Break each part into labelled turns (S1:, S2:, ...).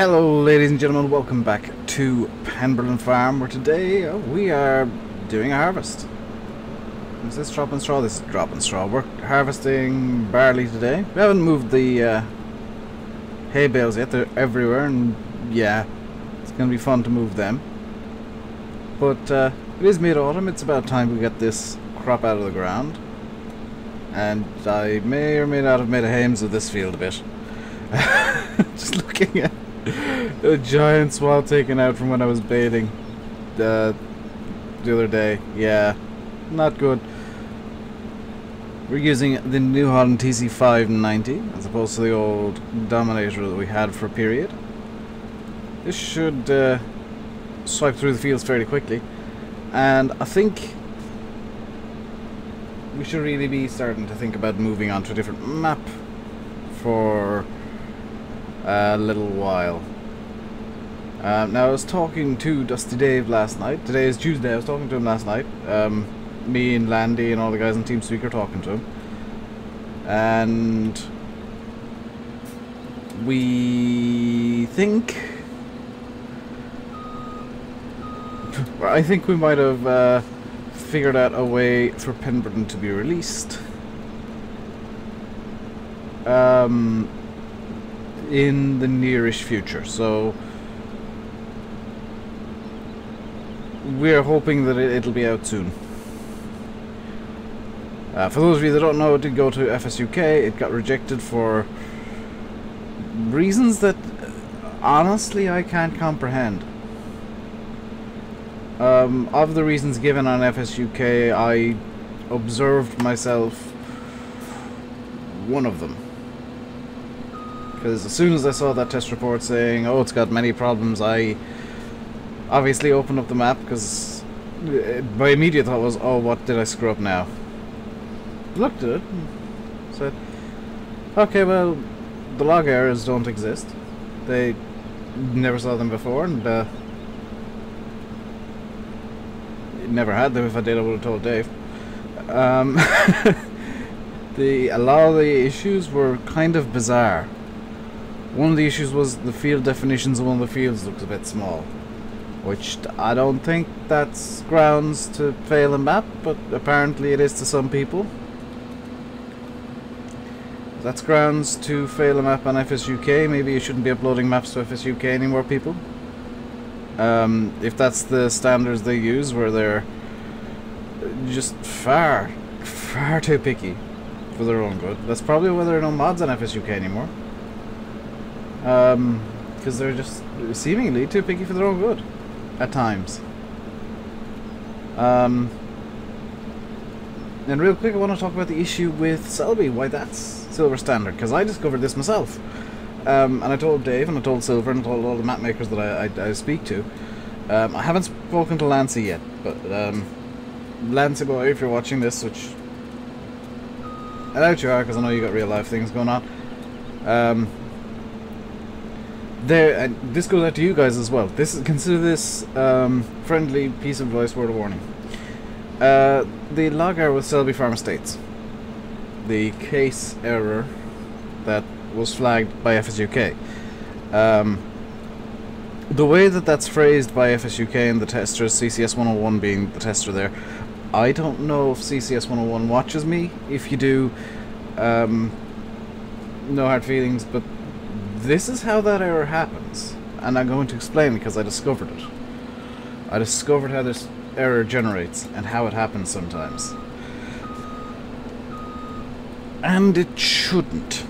S1: Hello ladies and gentlemen, welcome back to Penberlan Farm, where today we are doing a harvest. Is this dropping straw? This is dropping straw. We're harvesting barley today. We haven't moved the hay bales yet, they're everywhere, and yeah, it's going to be fun to move them. But it is mid-autumn, it's about time we get this crop out of the ground. And I may or may not have made a hames of this field a bit. Just looking at a giant swath taken out from when I was baiting the other day. Yeah, not good. We're using the new Holland TC5-90 as opposed to the old Dominator that we had for a period. This should swipe through the fields fairly quickly, and I think we should really be starting to think about moving on to a different map for a little while. Now I was talking to DustyDave last night. Today is Tuesday. I was talking to him last night. Me and Landy and all the guys on TeamSpeak are talking to him, and we think I think we might have figured out a way for Penberlan to be released in the nearish future. So we're hoping that it'll be out soon. For those of you that don't know, it did go to FSUK. It got rejected for reasons that honestly I can't comprehend. Of the reasons given on FSUK, I observed myself one of them. Because as soon as I saw that test report saying, oh, it's got many problems, I obviously opened up the map, because my immediate thought was, oh, what did I screw up now? Looked at it and said, okay, well, the log errors don't exist. They never saw them before, and never had them. If I did, I would have told Dave. A lot of the issues were kind of bizarre. One of the issues was the field definitions of one of the fields looks a bit small, which I don't think that's grounds to fail a map, but apparently it is to some people. If that's grounds to fail a map on FSUK, maybe you shouldn't be uploading maps to FSUK anymore, people. If that's the standards they use, where they're just far too picky for their own good, that's probably why there are no mods on FSUK anymore. Because they're just seemingly too picky for their own good at times. And real quick, I want to talk about the issue with Selby, why that's silver standard, because I discovered this myself. And I told Dave, and I told Silver, and I told all the map makers that I speak to. I haven't spoken to Lancey yet, but Lancey boy, if you're watching this, which I doubt you are, because I know you got real life things going on. And this goes out to you guys as well. Consider this friendly piece of advice, word of warning. The log error with Selby Farm Estates, the case error that was flagged by FSUK. The way that that's phrased by FSUK and the testers, CCS 101 being the tester there, I don't know if CCS 101 watches me. If you do, no hard feelings, but this is how that error happens, and I'm going to explain because I discovered it. I discovered how this error generates and how it happens sometimes. And it shouldn't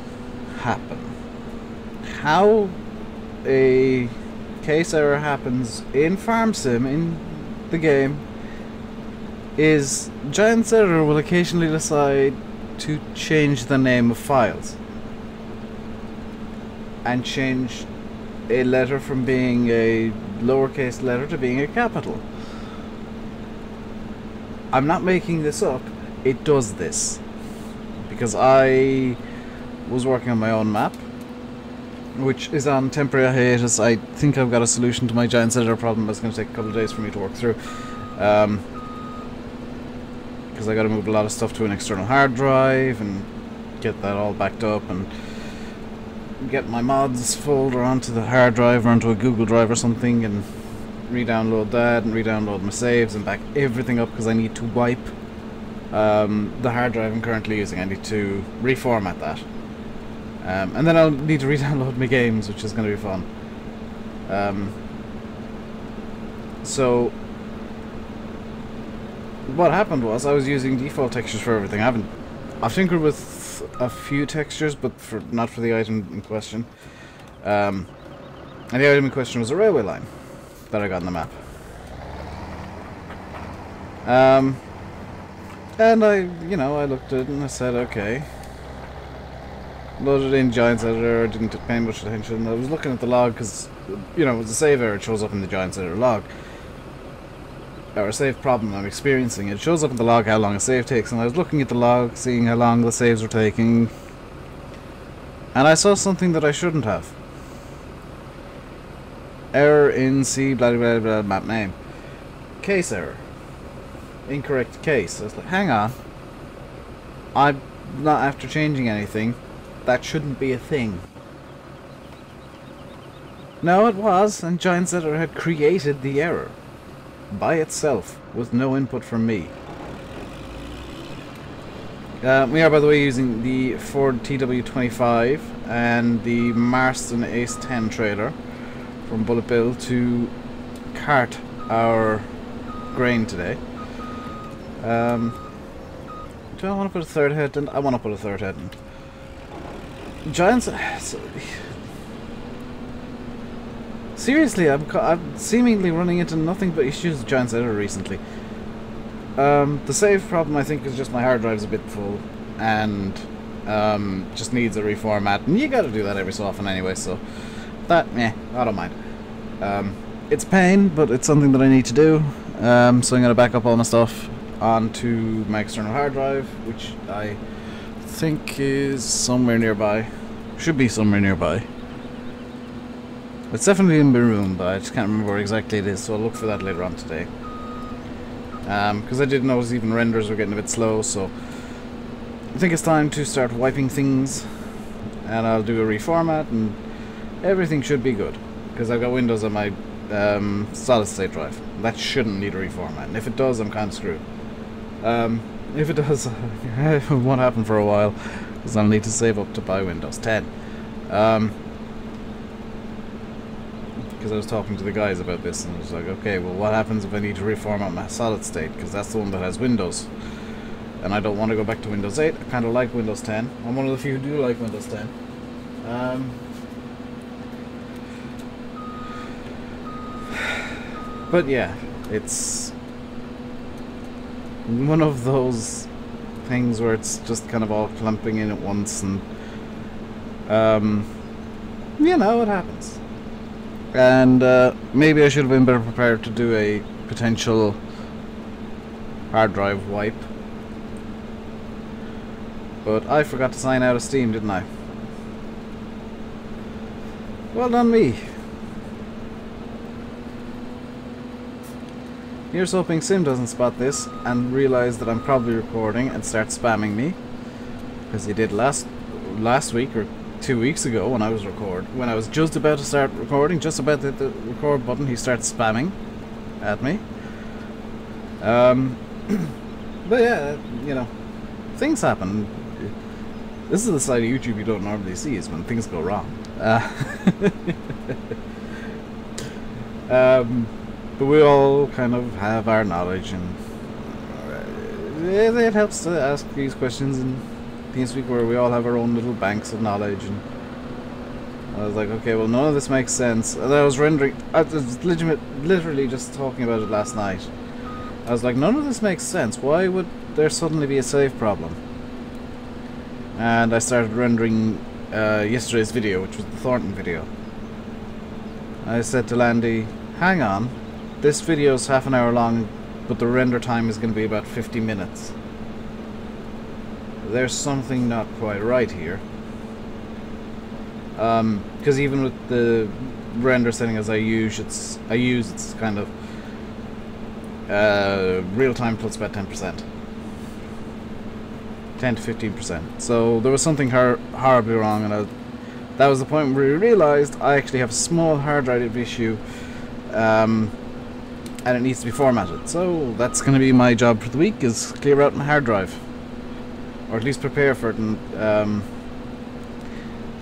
S1: happen. How a case error happens in Farm Sim, in the game, is Giant's Editor will occasionally decide to change the name of files and change a letter from being a lowercase letter to being a capital. I'm not making this up, it does this. Because I was working on my own map, which is on temporary hiatus. I think I've got a solution to my Giant's Editor problem, but it's going to take a couple of days for me to work through. Because I got to move a lot of stuff to an external hard drive and get that all backed up, and get my mods folder onto the hard drive or onto a Google Drive or something and re-download that and re-download my saves and back everything up because I need to wipe the hard drive I'm currently using. I need to reformat that. And then I'll need to re-download my games, which is going to be fun. So what happened was I was using default textures for everything. I've tinkered with a few textures, but not for the item in question. And the item in question was a railway line that I got on the map. And I looked at it and I said, okay. Loaded in Giants Editor, didn't pay much attention. I was looking at the log because, it was a save error. It shows up in the Giants Editor log. Or a save problem I'm experiencing. It shows up in the log how long a save takes, and I was looking at the log, seeing how long the saves were taking, and I saw something that I shouldn't have. Error in C blah blah blah map name. Case error. Incorrect case. I was like, hang on. I'm not after changing anything. That shouldn't be a thing. No, it was, and Giants Editor had created the error by itself with no input from me. We are, by the way, using the Ford TW25 and the Marston Ace 10 trailer from Bullet Bill to cart our grain today. Do I want to put a third headland? I want to put a third headland. Giants... Seriously, I'm seemingly running into nothing but issues with Giants Editor recently. The save problem, I think, is just my hard drive's a bit full and just needs a reformat, and you gotta do that every so often anyway, so that, I don't mind. It's pain, but it's something that I need to do, so I'm gonna back up all my stuff onto my external hard drive, which I think is somewhere nearby. Should be somewhere nearby. It's definitely in my room, but I just can't remember where exactly it is, so I'll look for that later on today. Because I did notice even renders were getting a bit slow, so I think it's time to start wiping things, and I'll do a reformat, and everything should be good. Because I've got Windows on my solid state drive. That shouldn't need a reformat, and if it does, I'm kind of screwed. If it does, it won't happen for a while, because I'll need to save up to buy Windows 10. Because I was talking to the guys about this, and I was like, okay, well, what happens if I need to reformat my solid state? Because that's the one that has Windows. And I don't want to go back to Windows 8. I kind of like Windows 10. I'm one of the few who do like Windows 10. But yeah, it's one of those things where it's just kind of all clumping in at once, and it happens. And maybe I should have been better prepared to do a potential hard drive wipe. But I forgot to sign out of Steam, didn't I? Well done me. Here's hoping Sim doesn't spot this and realize that I'm probably recording and start spamming me, because he did last week or 2 weeks ago when I was just about to start recording, just about to hit the record button, he starts spamming at me. But yeah, things happen. This is the side of YouTube you don't normally see, is when things go wrong. But we all kind of have our knowledge, and it helps to ask these questions in TeamSpeak, where we all have our own little banks of knowledge. And I was like, okay, well, none of this makes sense. And I was literally just talking about it last night. I was like, none of this makes sense. Why would there suddenly be a save problem? And I started rendering yesterday's video, which was the Thornton video. I said to Landy, hang on, this video is half an hour long, but the render time is going to be about 50 minutes. There's something not quite right here. Because even with the render setting as I use, it's kind of real time plus about 10%. 10 to 15%. So there was something horribly wrong, and that was the point where we realized I actually have a small hard drive issue, and it needs to be formatted. So that's going to be my job for the week, is clear out my hard drive, or at least prepare for it, and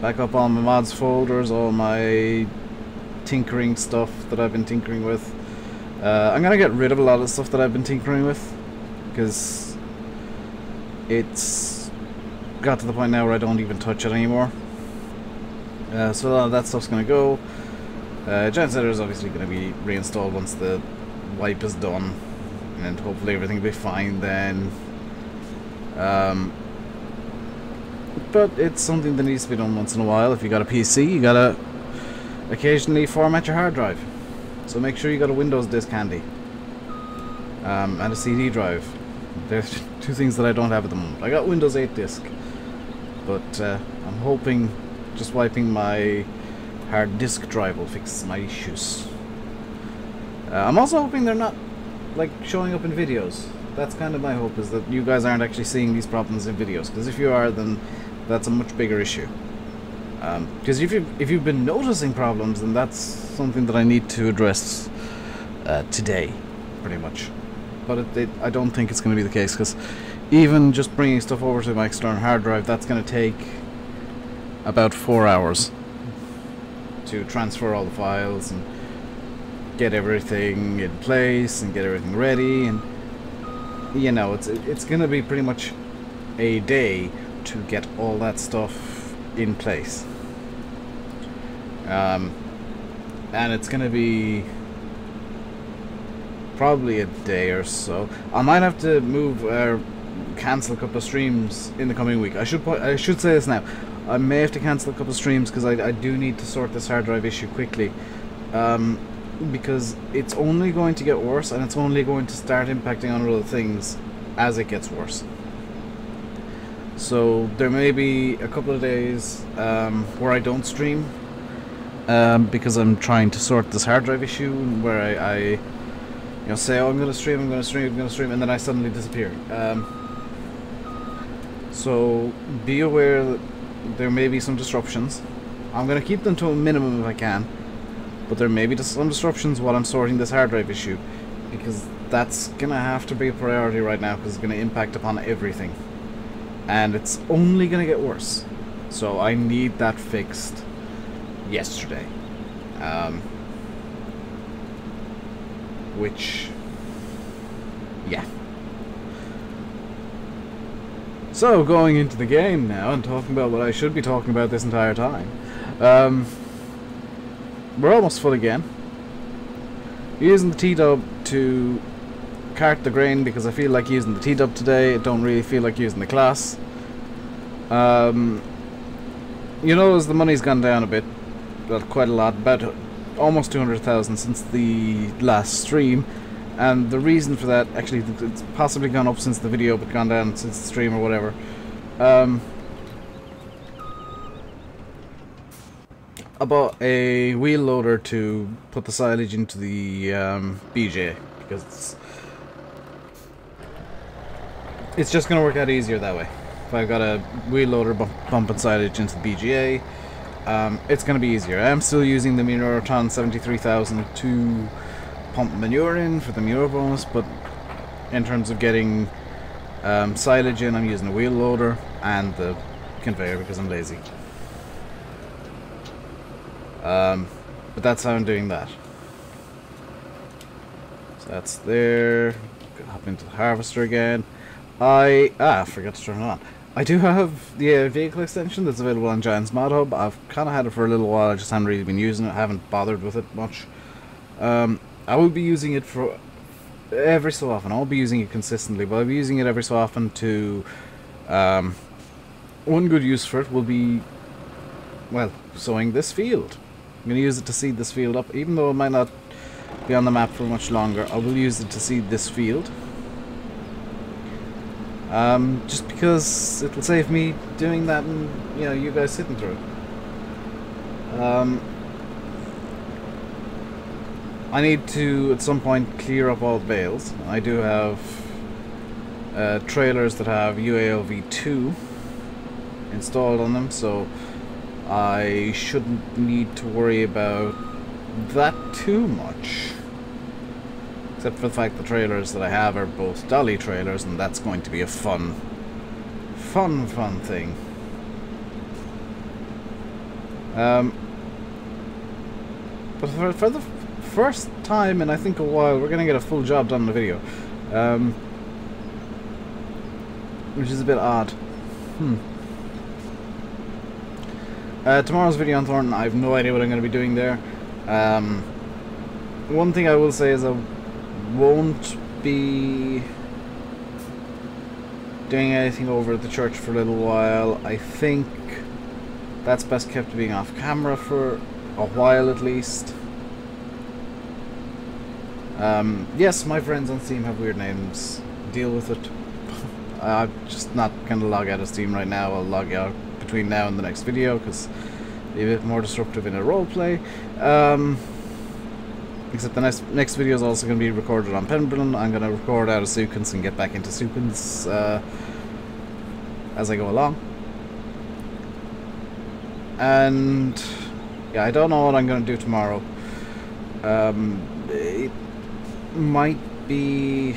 S1: back up all my mods folders, all my tinkering stuff that I've been tinkering with. I'm going to get rid of a lot of the stuff that I've been tinkering with, because it's got to the point now where I don't even touch it anymore. So a lot of that stuff's going to go. Gensetter is obviously going to be reinstalled once the wipe is done, and hopefully everything will be fine then. But it's something that needs to be done once in a while. If you got a PC, you gotta occasionally format your hard drive. So make sure you got a Windows disk handy, and a CD drive. There's two things that I don't have at the moment. I got Windows 8 disk, but I'm hoping just wiping my hard disk drive will fix my issues. I'm also hoping they're not like showing up in videos. That's kind of my hope, is that you guys aren't actually seeing these problems in videos, because if you are, then that's a much bigger issue. Because if you've been noticing problems, then that's something that I need to address today, pretty much. But I don't think it's going to be the case, because even just bringing stuff over to my external hard drive, that's going to take about 4 hours to transfer all the files and get everything in place and get everything ready, and you know, it's going to be pretty much a day to get all that stuff in place. And it's going to be probably a day or so. I might have to move or cancel a couple of streams in the coming week. I should say this now. I may have to cancel a couple of streams because I do need to sort this hard drive issue quickly. Because it's only going to get worse, and it's only going to start impacting on other things as it gets worse. So there may be a couple of days where I don't stream, because I'm trying to sort this hard drive issue, where I say, oh, I'm going to stream, and then I suddenly disappear. So be aware that there may be some disruptions. I'm going to keep them to a minimum if I can, but there may be some disruptions while I'm sorting this hard drive issue, because that's going to have to be a priority right now, because it's going to impact upon everything. And it's only going to get worse. So I need that fixed yesterday. Which, yeah. So going into the game now and talking about what I should be talking about this entire time. We're almost full again. Using the T-Dub to cart the grain, because I feel like using the T-Dub today. I don't really feel like using the class. You notice the money's gone down a bit, well, quite a lot, about almost 200,000 since the last stream, and the reason for that, actually, it's possibly gone up since the video, but gone down since the stream or whatever. I bought a wheel loader to put the silage into the BJ, because it's just going to work out easier that way. If I've got a wheel loader bumping silage into the BGA, it's going to be easier. I am still using the Manureton 73,000 to pump manure in for the manure bonus, but in terms of getting silage in, I'm using a wheel loader and the conveyor because I'm lazy. But that's how I'm doing that. So that's there. Hop into the harvester again. I forgot to turn it on. I do have the vehicle extension that's available on Giant's Mod Hub. I've kind of had it for a little while. I just haven't really been using it. I haven't bothered with it much. I will be using it for every so often. I won't be using it consistently, but I'll be using it every so often to... one good use for it will be, well, sowing this field. I'm going to use it to seed this field up. Even though it might not be on the map for much longer, I will use it to seed this field. Just because it'll save me doing that and, you know, you guys sitting through it. I need to, at some point, clear up all the bales. I do have trailers that have UALV2 installed on them, so I shouldn't need to worry about that too much. Except for the fact the trailers that I have are both dolly trailers, and that's going to be a fun thing. But for the first time in I think a while, we're going to get a full job done in the video. Which is a bit odd. Tomorrow's video on Thornton, I have no idea what I'm going to be doing there. One thing I will say is I won't be doing anything over at the church for a little while. I think that's best kept being off camera for a while at least. Yes, my friends on Steam have weird names. Deal with it. I'm just not going to log out of Steam right now. I'll log out between now and the next video because it'll be a bit more disruptive in a roleplay. Except the next video is also going to be recorded on Penberlan. I'm going to record out of Sukins and get back into Sukins as I go along. And yeah, I don't know what I'm going to do tomorrow. It might be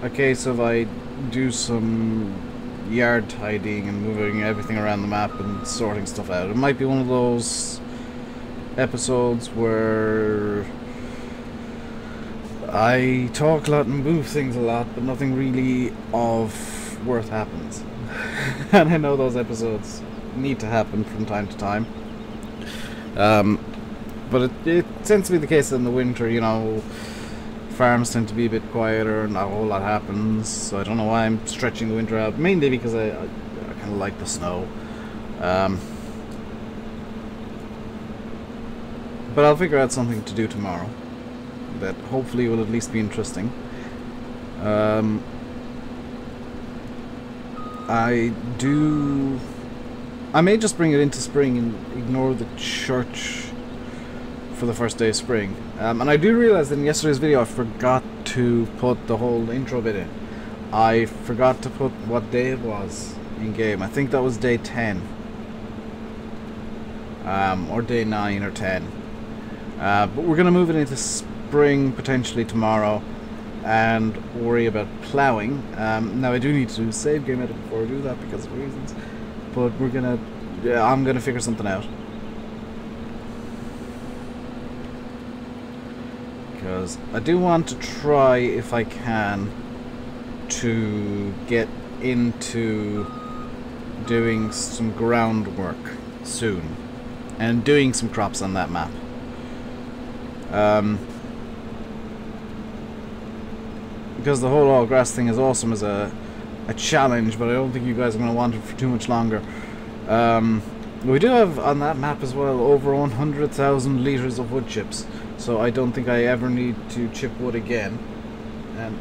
S1: a case of I do some yard tidying and moving everything around the map and sorting stuff out. It might be one of those episodes where I talk a lot and move things a lot, but nothing really of worth happens. And I know those episodes need to happen from time to time. But it tends to be the case in the winter, you know, farms tend to be a bit quieter and not a whole lot happens, so I don't know why I'm stretching the winter out, mainly because I kind of like the snow. But I'll figure out something to do tomorrow that hopefully will at least be interesting. I may just bring it into spring and ignore the church for the first day of spring. And I do realize that in yesterday's video I forgot to put the whole intro bit in. I forgot to put what day it was in game. I think that was day 10. Or day 9 or 10. But we're going to move it into spring potentially tomorrow and worry about ploughing. Now I do need to do a save game edit before I do that because of reasons. But we're going to... yeah, I'm going to figure something out. Because I do want to try, if I can, to get into doing some groundwork soon. And doing some crops on that map. Because the whole all grass thing is awesome as a challenge, but I don't think you guys are going to want it for too much longer. We do have on that map as well over 100,000 litres of wood chips, so I don't think I ever need to chip wood again. And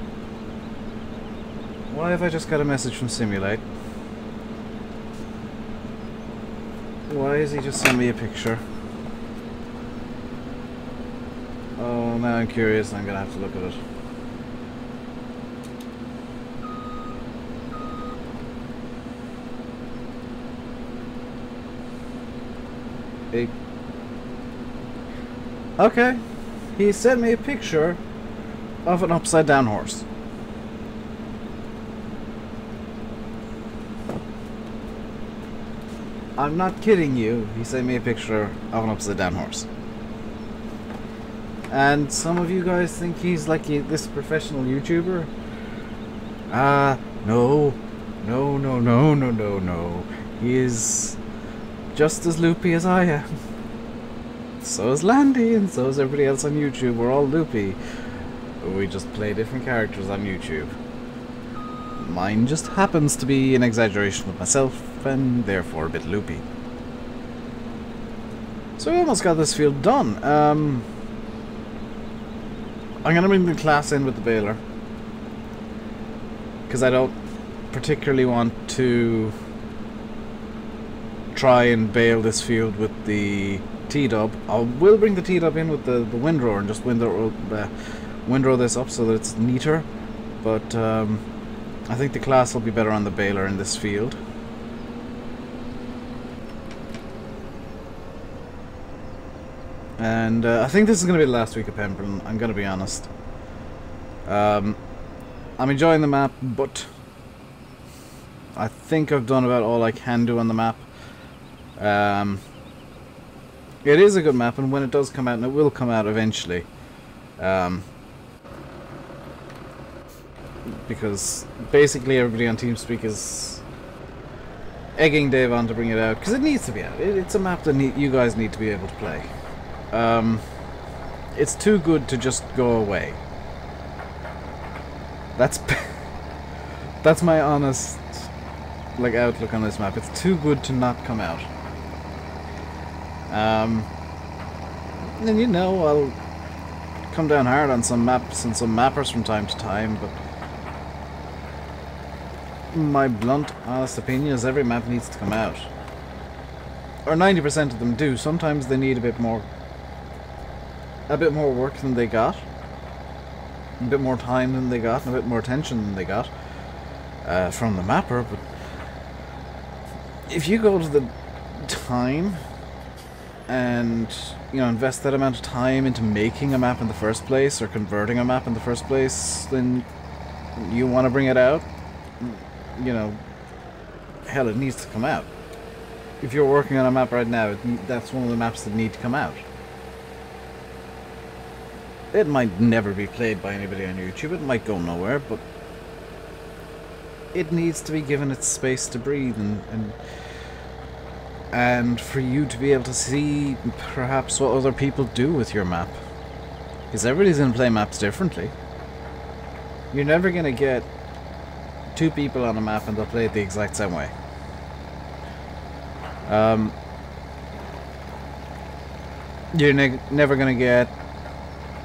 S1: why have I just got a message from Simulate? Why is he just sending me a picture? Oh, now I'm curious, I'm gonna have to look at it. Okay, he sent me a picture of an upside down horse. I'm not kidding you, he sent me a picture of an upside down horse. And some of you guys think he's like this professional YouTuber? No. No. He is just as loopy as I am. So is Landy, and so is everybody else on YouTube. We're all loopy. We just play different characters on YouTube. Mine just happens to be an exaggeration of myself, and therefore a bit loopy. So we almost got this field done. I'm gonna bring the class in with the baler, because I don't particularly want to try and bale this field with the T-dub. I will bring the T-dub in with the windrower and just windrow this up so that it's neater, but I think the class will be better on the baler in this field. And I think this is going to be the last week of Penberlan, I'm going to be honest. I'm enjoying the map, but I think I've done about all I can do on the map. It is a good map, and when it does come out, and it will come out eventually, because basically everybody on TeamSpeak is egging Dave on to bring it out, because it needs to be out. It's a map that you guys need to be able to play. It's too good to just go away. That's my honest outlook on this map. It's too good to not come out. And you know, I'll come down hard on some maps and some mappers from time to time, but my blunt, honest opinion is every map needs to come out. Or 90% of them do. Sometimes they need a bit more work than they got, a bit more time than they got, and a bit more attention than they got from the mapper. But if you go to the time and, you know, invest that amount of time into making a map in the first place, or converting a map in the first place, then you want to bring it out, you know, hell, it needs to come out. If you're working on a map right now, that's one of the maps that need to come out. It might never be played by anybody on YouTube, it might go nowhere, but it needs to be given its space to breathe, and for you to be able to see perhaps what other people do with your map. Because everybody's going to play maps differently. You're never going to get two people on a map and they'll play it the exact same way. You're never going to get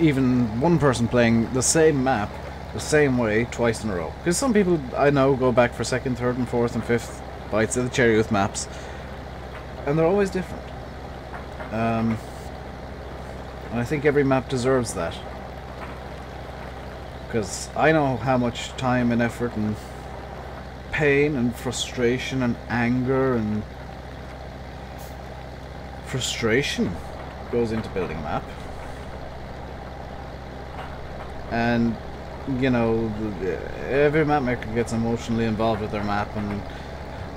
S1: even one person playing the same map the same way twice in a row. Because some people I know go back for second, third and fourth and fifth bites of the cherry with maps, and they're always different. And I think every map deserves that. Because I know how much time and effort and pain and frustration and anger and frustration goes into building a map. And, you know, every map maker gets emotionally involved with their map, and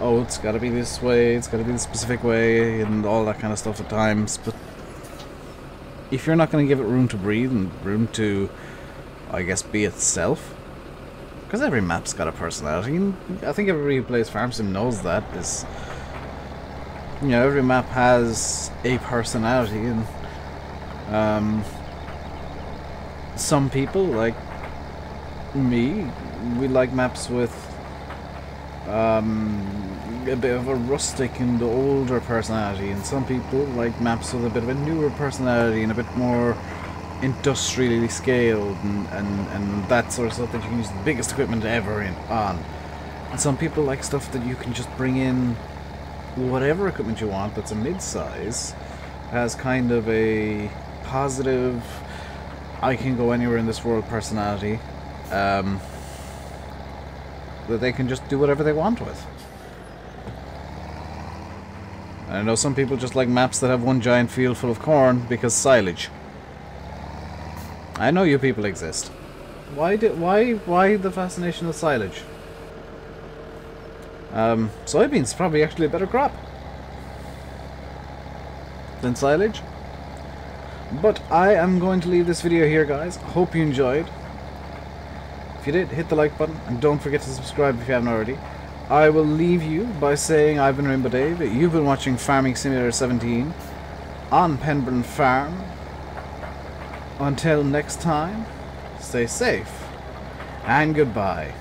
S1: oh, it's got to be this way, it's got to be the specific way, and all that kind of stuff at times. But if you're not going to give it room to breathe and room to, I guess, be itself, because every map's got a personality, and I think everybody who plays Farm Sim knows that. Is, you know, every map has a personality, and some people, like me, we like maps with a bit of a rustic and older personality, and some people like maps with a bit of a newer personality and a bit more industrially scaled and that sort of stuff that you can use the biggest equipment ever on. And some people like stuff that you can just bring in whatever equipment you want that's a mid-size, has kind of a positive, I can go anywhere in this world personality, that they can just do whatever they want with. I know some people just like maps that have one giant field full of corn because silage. I know you people exist. Why the fascination with silage? Soybeans probably actually a better crop than silage. But I am going to leave this video here, guys. Hope you enjoyed. If you did, hit the like button, and don't forget to subscribe if you haven't already. I will leave you by saying I've been RainbowDave. You've been watching Farming Simulator 17 on Penberlan Farm. Until next time, stay safe, and goodbye.